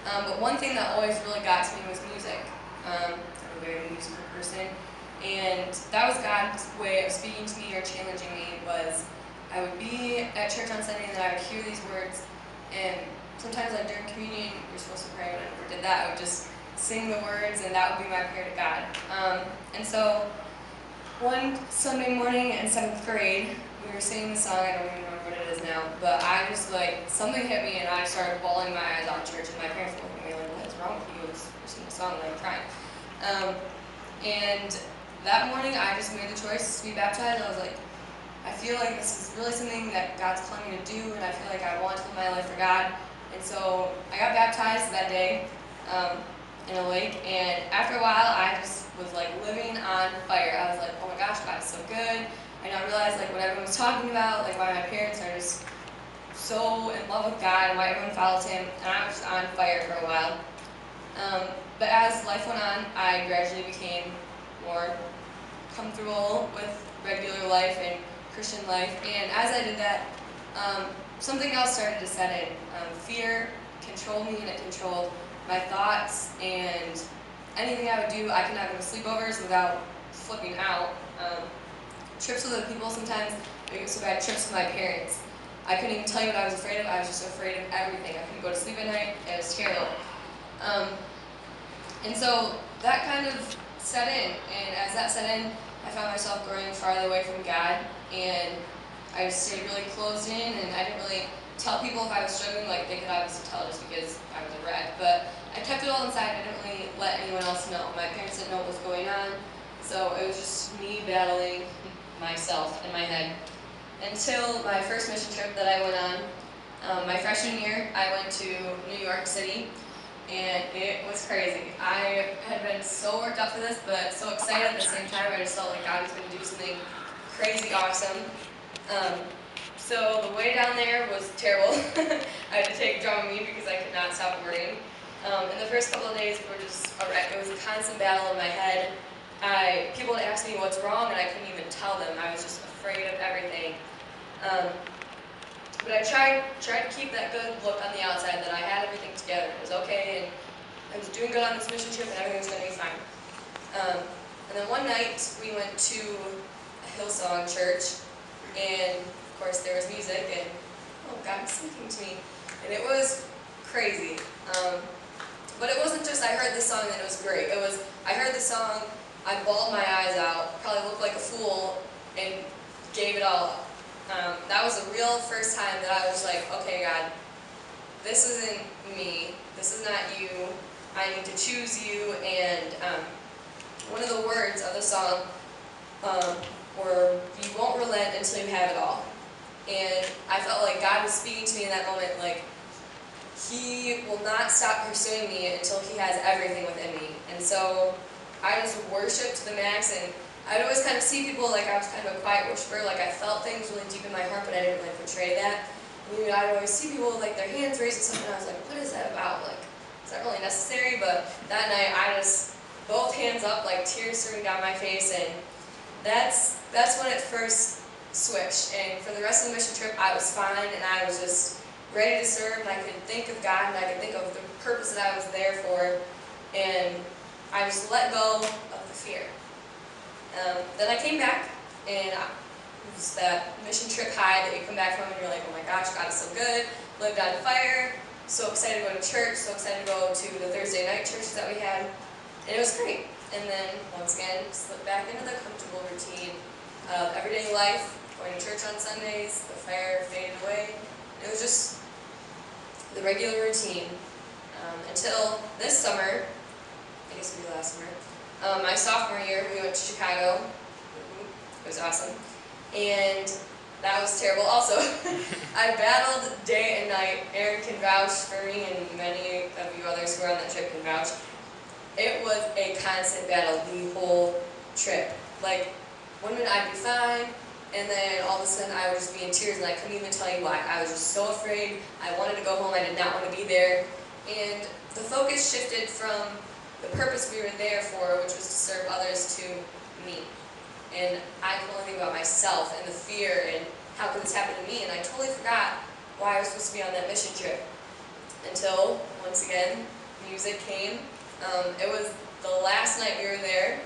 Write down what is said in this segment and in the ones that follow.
But one thing that always really got to me was music. I'm a very musical person, and that was God's way of speaking to me or challenging me. Was I would be at church on Sunday and then I would hear these words, and sometimes like during communion, you're supposed to pray, and I never did that. I would just sing the words, and that would be my prayer to God. And so one Sunday morning in 7th grade, we were singing the song, I don't even remember what it is now, but I just like, something hit me and I started bawling my eyes out in church, and my parents were looking at me like, what is wrong with you? We're singing a song and I'm crying. And that morning I just made the choice to be baptized. I was like, I feel like this is really something that God's calling me to do, and I feel like I want to live my life for God. And so I got baptized that day in a lake, and after a while I just was like living on fire. I was like, oh my gosh, God is so good. I now realized like what everyone was talking about, like why my parents are just so in love with God and why everyone follows Him, and I was just on fire for a while. But as life went on, I gradually became more comfortable with regular life and Christian life, and as I did that, something else started to set in. Fear controlled me, and it controlled my thoughts, and anything I would do, I could not go to sleepovers without flipping out. Trips with other people sometimes, so I had trips with my parents. I couldn't even tell you what I was afraid of. I was just afraid of everything. I couldn't go to sleep at night. It was terrible. And so that kind of set in, and as that set in, I found myself growing farther away from God, and I just stayed really closed in, and I didn't really tell people if I was struggling. Like, they could obviously tell just because I was a wreck, but I kept it all inside. I didn't really let anyone else know. My parents didn't know what was going on, so it was just me battling myself in my head. Until my first mission trip that I went on, my freshman year, I went to New York City, and it was crazy. I had been so worked up for this, but so excited at the same time. I just felt like God was going to do something crazy awesome. So the way down there was terrible. I had to take Dramamine because I could not stop worrying. And the first couple of days were just a wreck. It was a constant battle in my head. People would ask me what's wrong, and I couldn't even tell them. I was just afraid of everything. But I tried to keep that good look on the outside, that I had everything together. It was okay, and I was doing good on this mission trip, and everything was going to be fine. And then one night, we went to a Hillsong church, and of course there was music, and oh, God was speaking to me. And it was crazy. But it wasn't just I heard the song and it was great. It was, I heard the song, I bawled my eyes out, probably looked like a fool, and gave it all up. That was the real first time that I was like, okay, God, this isn't me, this is not you, I need to choose you. And one of the words of the song were, you won't relent until you have it all. And I felt like God was speaking to me in that moment, like, He will not stop pursuing me until He has everything within me. And so I just worshiped to the max, and I'd always kind of see people, like I was kind of a quiet worshiper, like I felt things really deep in my heart, but I didn't really portray that. And I'd always see people with like their hands raised and something, and I was like, what is that about? Like, is that really necessary? But that night, I just, both hands up, like tears streaming down my face, and that's when it first switched. And for the rest of the mission trip, I was fine, and I was just ready to serve, and I could think of God, and I could think of the purpose that I was there for, and I just let go of the fear. Then I came back, and it was that mission trip high that you come back from and you're like, oh my gosh, God is so good, lived on fire, so excited to go to church, so excited to go to the Thursday night churches that we had, and it was great. And then, once again, slipped back into the comfortable routine of everyday life, going to church on Sundays, the fire faded away. It was just the regular routine, until this summer, I guess it would be last summer, my sophomore year, we went to Chicago. It was awesome. And that was terrible also. I battled day and night. Aaron can vouch for me, and many of you others who were on that trip can vouch. It was a constant battle the whole trip. Like, one minute I'd be fine, and then all of a sudden I would just be in tears, and I couldn't even tell you why. I was just so afraid. I wanted to go home. I did not want to be there. And the focus shifted from the purpose we were there for, which was to serve others, to me. And I could only think about myself and the fear and how could this happen to me, and I totally forgot why I was supposed to be on that mission trip. Until once again, music came. It was the last night we were there,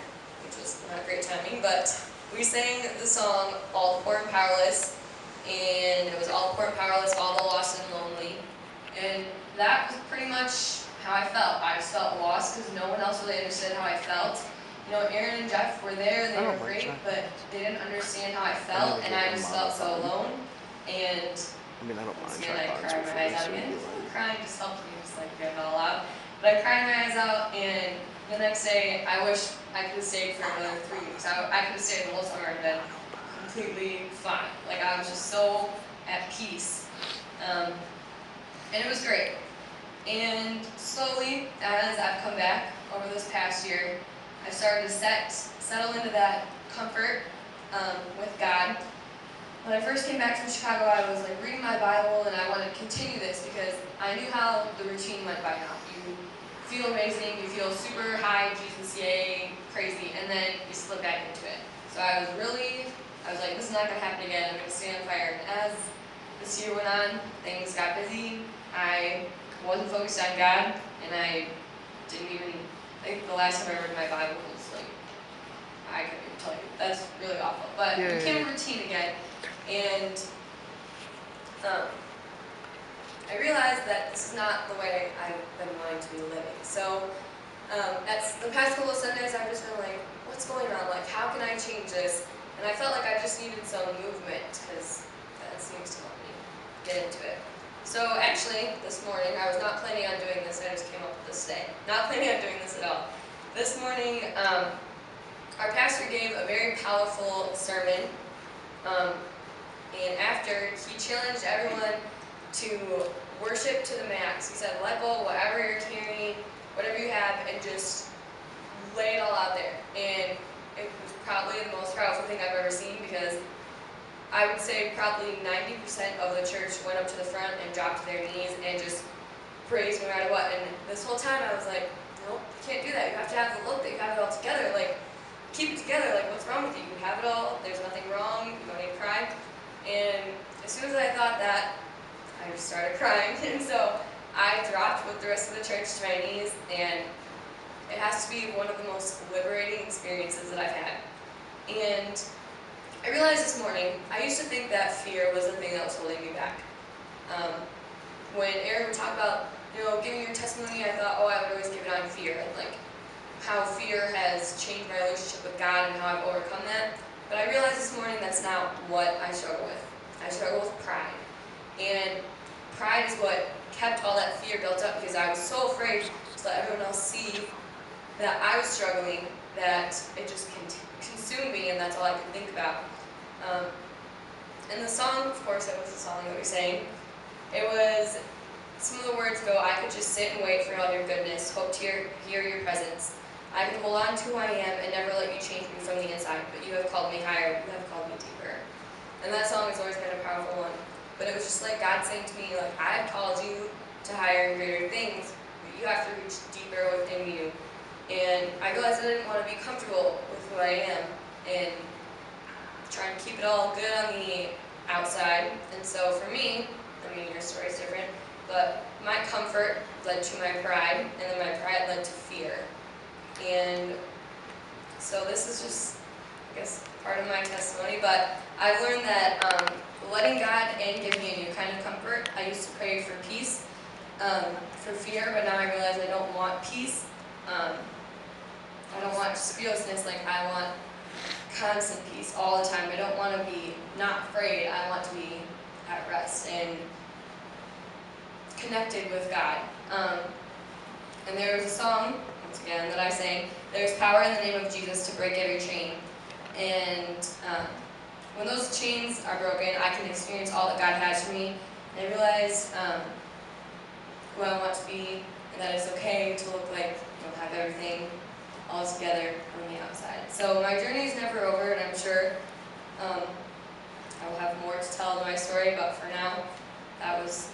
which was not great timing, but we sang the song All the Poor and Powerless, and it was all the poor and powerless, all the lost and lonely. And that was pretty much how I felt. I just felt lost because no one else really understood how I felt. You know, Aaron and Jeff were there, they were great, but they didn't understand how I felt, and I just felt so alone. And I don't mind again, I tripods cried my eyes out before again. this. Crying just helped me just like get it all out. But I cried my eyes out, and the next day, I wish I could have stayed for another 3 weeks. I could have stayed the whole summer and been completely fine. Like, I was just so at peace. And it was great. And slowly, as I've come back over this past year, I've started to settle into that comfort with God. When I first came back from Chicago, I was like reading my Bible, and I wanted to continue this because I knew how the routine went by now. You feel amazing, you feel super high, Jesus, yay, crazy, and then you slip back into it. So I was like, this is not going to happen again, I'm going to stay on fire. And as this year went on, things got busy, I wasn't focused on God, and I didn't even, I think the last time I read my Bible was like, I couldn't even tell you, that's really awful. But it became a routine again, and I realized that this is not the way I've been wanting to be living. So the past couple of Sundays, I've just been like, what's going on? Like, how can I change this? And I felt like I just needed some movement, because that seems to help me get into it. So actually, this morning, I was not planning on doing this, I just came up with this today. Not planning on doing this at all. This morning, our pastor gave a very powerful sermon, and after, he challenged everyone to worship to the max. He said, let go of whatever you're carrying, whatever you have, and just lay it all out there. And it was probably the most powerful thing I've ever seen, because I would say probably 90% of the church went up to the front and dropped to their knees and just praised no matter what. And this whole time I was like, nope, you can't do that. You have to have the look that you have it all together. Like, keep it together. Like, what's wrong with you? You have it all. There's nothing wrong. You don't need to cry. And as soon as I thought that, I just started crying. And so I dropped with the rest of the church to my knees, and it has to be one of the most liberating experiences that I've had. And I realized this morning, I used to think that fear was the thing that was holding me back. When Aaron would talk about, giving your testimony, I thought, I would always give it on fear, and like how fear has changed my relationship with God and how I've overcome that. But I realized this morning that's not what I struggle with. I struggle with pride. And pride is what kept all that fear built up, because I was so afraid to let everyone else see that I was struggling, that it just consumed me, and that's all I could think about. And the song, of course, it was the song that we sang. It was, some of the words go, I could just sit and wait for all your goodness, hope to hear your presence. I can hold on to who I am and never let you change me from the inside, but you have called me higher, you have called me deeper. And that song has always been a powerful one. But it was just like God saying to me, like, I have called you to higher and greater things, but you have to reach deeper within you. And I realized I didn't want to be comfortable with who I am, and trying to keep it all good on the outside. And so for me, your story's different, but my comfort led to my pride, and then my pride led to fear. And so this is just, I guess, part of my testimony, but I've learned that letting God in gives me a new kind of comfort. I used to pray for peace, for fear, but now I realize I don't want peace. I don't want just fearlessness, like I want constant peace all the time. I don't want to be not afraid. I want to be at rest and connected with God. And there was a song, once again, that I sang, there's power in the name of Jesus to break every chain. And when those chains are broken, I can experience all that God has for me. And I realize who I want to be, and that it's okay to look like have everything all together on the outside. So my journey is never over, and I'm sure I will have more to tell in my story, but for now, that was